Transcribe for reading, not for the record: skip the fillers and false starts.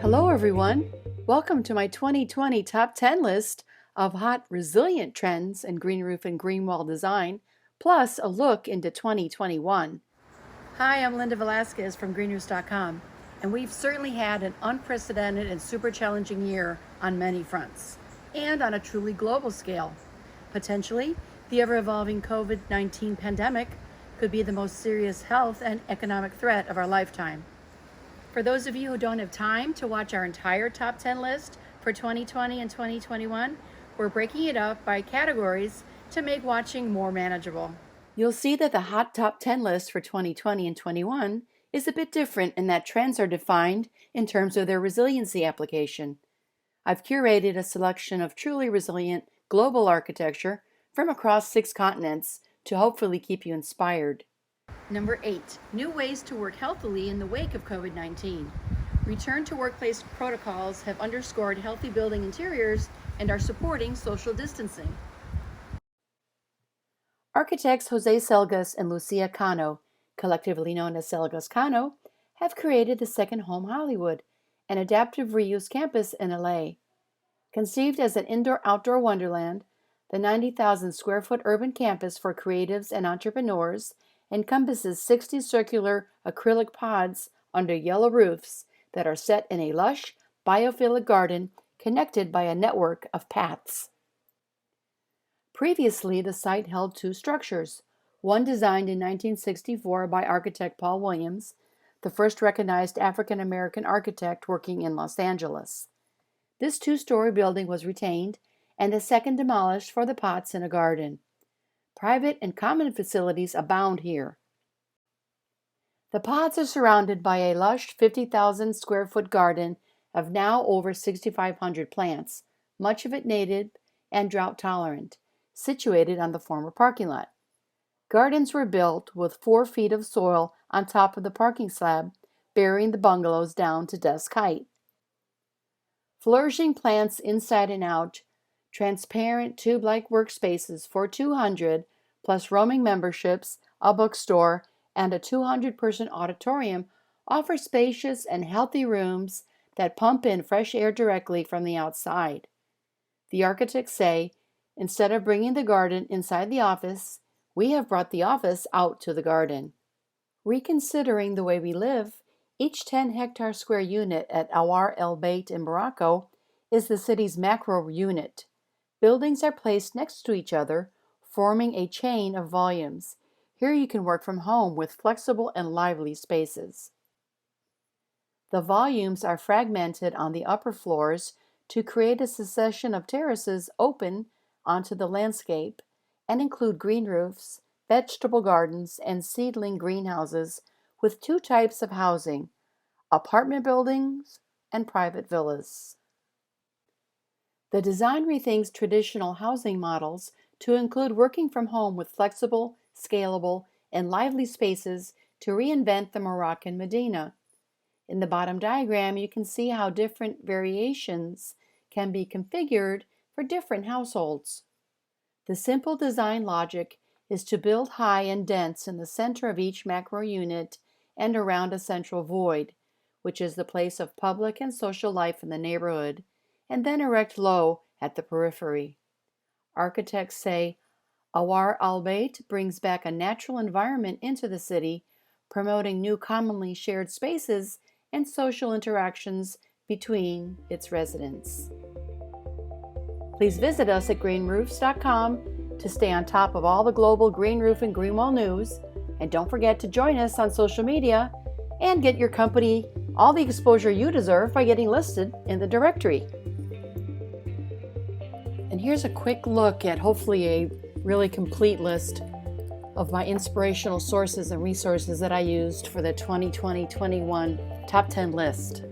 Hello everyone, welcome to my 2020 Top 10 list of hot resilient trends in green roof and green wall design, plus a look into 2021. Hi, I'm Linda Velazquez from Greenroofs.com, and we've certainly had an unprecedented and super challenging year on many fronts, and on a truly global scale. Potentially, the ever-evolving COVID-19 pandemic could be the most serious health and economic threat of our lifetime. For those of you who don't have time to watch our entire top 10 list for 2020 and 2021, we're breaking it up by categories to make watching more manageable. You'll see that the hot top 10 list for 2020 and 21 is a bit different in that trends are defined in terms of their resiliency application. I've curated a selection of truly resilient global architecture from across 6 continents to hopefully keep you inspired. Number 8, new ways to work healthily in the wake of COVID-19. Return to workplace protocols have underscored healthy building interiors and are supporting social distancing. Architects Jose Selgas and Lucia Cano, collectively known as Selgas Cano, have created the Second Home Hollywood, an adaptive reuse campus in LA. Conceived as an indoor-outdoor wonderland, the 90,000 square foot urban campus for creatives and entrepreneurs encompasses 60 circular acrylic pods under yellow roofs that are set in a lush, biophilic garden connected by a network of paths. Previously, the site held 2 structures, one designed in 1964 by architect Paul Williams, the first recognized African-American architect working in Los Angeles. This 2-story building was retained, and the second demolished for the pots in a garden. Private and common facilities abound here. The pods are surrounded by a lush 50,000 square foot garden of now over 6,500 plants, much of it native and drought tolerant, situated on the former parking lot. Gardens were built with 4 feet of soil on top of the parking slab, burying the bungalows down to desk height. Flourishing plants inside and out, transparent tube-like workspaces for 200, plus roaming memberships, a bookstore, and a 200-person auditorium offer spacious and healthy rooms that pump in fresh air directly from the outside. The architects say, instead of bringing the garden inside the office, we have brought the office out to the garden. Reconsidering the way we live, each 10-hectare square unit at Awar El Beit in Morocco is the city's macro unit. Buildings are placed next to each other, forming a chain of volumes. Here you can work from home with flexible and lively spaces. The volumes are fragmented on the upper floors to create a succession of terraces open onto the landscape and include green roofs, vegetable gardens, and seedling greenhouses with 2 types of housing, apartment buildings and private villas. The design rethinks traditional housing models to include working from home with flexible, scalable, and lively spaces to reinvent the Moroccan Medina. In the bottom diagram, you can see how different variations can be configured for different households. The simple design logic is to build high and dense in the center of each macro unit and around a central void, which is the place of public and social life in the neighborhood, and then erect low at the periphery. Architects say Awar Al Beit brings back a natural environment into the city, promoting new commonly shared spaces and social interactions between its residents. Please visit us at Greenroofs.com to stay on top of all the global green roof and green wall news, and don't forget to join us on social media and get your company all the exposure you deserve by getting listed in the directory. And here's a quick look at hopefully a really complete list of my inspirational sources and resources that I used for the 2020-21 Top 10 list.